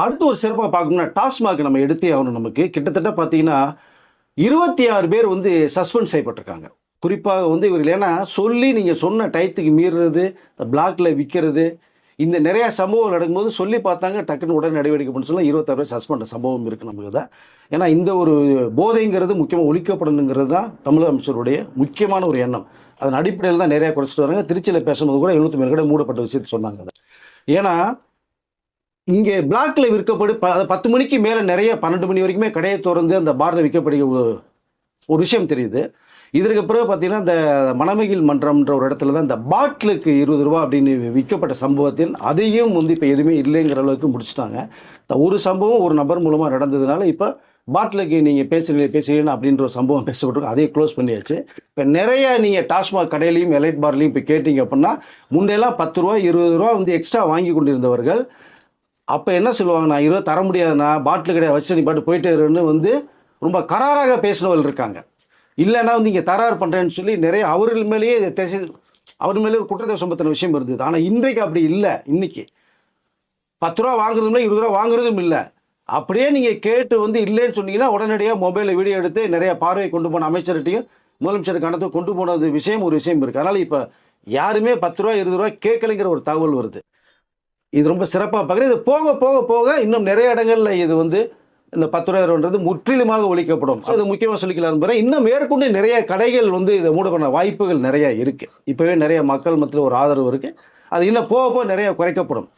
அடுத்து ஒரு சிறப்பாக பார்க்கணும்னா டாஸ்மாக் நம்ம எடுத்தே ஆகணும். நமக்கு கிட்டத்தட்ட பார்த்தீங்கன்னா 26 பேர் வந்து சஸ்பெண்ட் செய்யப்பட்டிருக்காங்க. குறிப்பாக வந்து இவர்கள் ஏன்னா சொல்லி நீங்கள் சொன்ன டயத்துக்கு மீறுறது, பிளாக்ல விற்கிறது, இந்த நிறையா சம்பவம் நடக்கும்போது சொல்லி பார்த்தாங்க, டக்குன்னு உடனே நடவடிக்கை பண்ண சொல்ல 26 பேர் சஸ்பெண்ட் சம்பவம் இருக்குது நமக்கு தான். ஏன்னா இந்த ஒரு போதைங்கிறது முக்கியமாக ஒழிக்கப்படணுங்கிறது தான் தமிழக அமைச்சருடைய முக்கியமான ஒரு எண்ணம். அதன் அடிப்படையில் தான் நிறையா குறைச்சிட்டு வராங்க. திருச்சியில் பேசும்போது கூட 700 மேல் கூட மூடப்பட்ட விஷயத்தை சொன்னாங்க. ஏன்னா இங்கே பிளாக்ல விற்கப்படு 10 மணிக்கு மேலே நிறைய 12 மணி வரைக்குமே கடையை திறந்து அந்த பார்ல விற்கப்படுகிற ஒரு விஷயம் தெரியுது. இதற்கு பிறகு பார்த்தீங்கன்னா இந்த மணமகிழ் மன்றம்ன்ற ஒரு இடத்துல தான் இந்த பாட்டிலுக்கு 20 ரூபா அப்படின்னு விற்கப்பட்ட சம்பவத்தில் அதையும் வந்து இப்போ எதுவுமே இல்லைங்கிற அளவுக்கு முடிச்சுட்டாங்க. ஒரு சம்பவம் ஒரு நபர் மூலமாக நடந்ததுனால இப்போ பாட்டிலுக்கு நீங்கள் பேசுகிறீங்க அப்படின்ற ஒரு சம்பவம் பேசப்பட்டிருக்கும், அதையும் க்ளோஸ் பண்ணியாச்சு. இப்போ நிறைய நீங்கள் டாஸ்மாக் கடையிலையும் எலைட் பார்லையும் இப்போ கேட்டிங்க அப்படின்னா முன்னெல்லாம் 10 ரூபா 20 ரூபா வந்து எக்ஸ்ட்ரா வாங்கி கொண்டிருந்தவர்கள் அப்போ என்ன சொல்லுவாங்க, நான் 20 தர முடியாதுண்ணா, பாட்டில் கிடையாது வச்சு நீ பாட்டு போயிட்டே இருன்னு வந்து ரொம்ப கராராக பேசினவர்கள் இருக்காங்க. இல்லைன்னா வந்து இங்கே தராறு பண்ணுறேன்னு சொல்லி நிறைய அவர்கள் மேலேயே அவர் மேலே ஒரு குற்றத்தை சுமத்தின விஷயம் இருந்தது. ஆனால் இன்றைக்கு அப்படி இல்லை. இன்னைக்கு 10 ரூபா வாங்குறதும் இல்லை, 20 ரூபா வாங்குறதும் இல்லை. அப்படியே நீங்கள் கேட்டு வந்து இல்லைன்னு சொன்னீங்கன்னா உடனடியாக மொபைலில் வீடியோ எடுத்து நிறைய பார்வை கொண்டு போன அமைச்சர்கிட்டையும் முதலமைச்சருக்கு அனுப்பி கொண்டு போனது ஒரு விஷயம் இருக்குது. அதனால் இப்போ யாருமே 10 ரூபா 20 ரூபா கேட்கலைங்கிற ஒரு தகவல் வருது. இது ரொம்ப சிறப்பாக பார்க்குறேன். இது போக போக போக இன்னும் நிறைய இடங்களில் இது வந்து இந்த 10 ரூபாய்ன்றது முற்றிலுமாக ஒழிக்கப்படும். ஸோ இது முக்கியமாக சொல்லிக்கலாம். இன்னும் மேற்கொண்டு நிறைய கடைகள் வந்து இதை மூட பண்ண வாய்ப்புகள் நிறைய இருக்குது. இப்போவே நிறைய மக்கள் மத்தியில் ஒரு ஆதரவு இருக்குது. அது இன்னும் போக போக நிறைய குறைக்கப்படும்.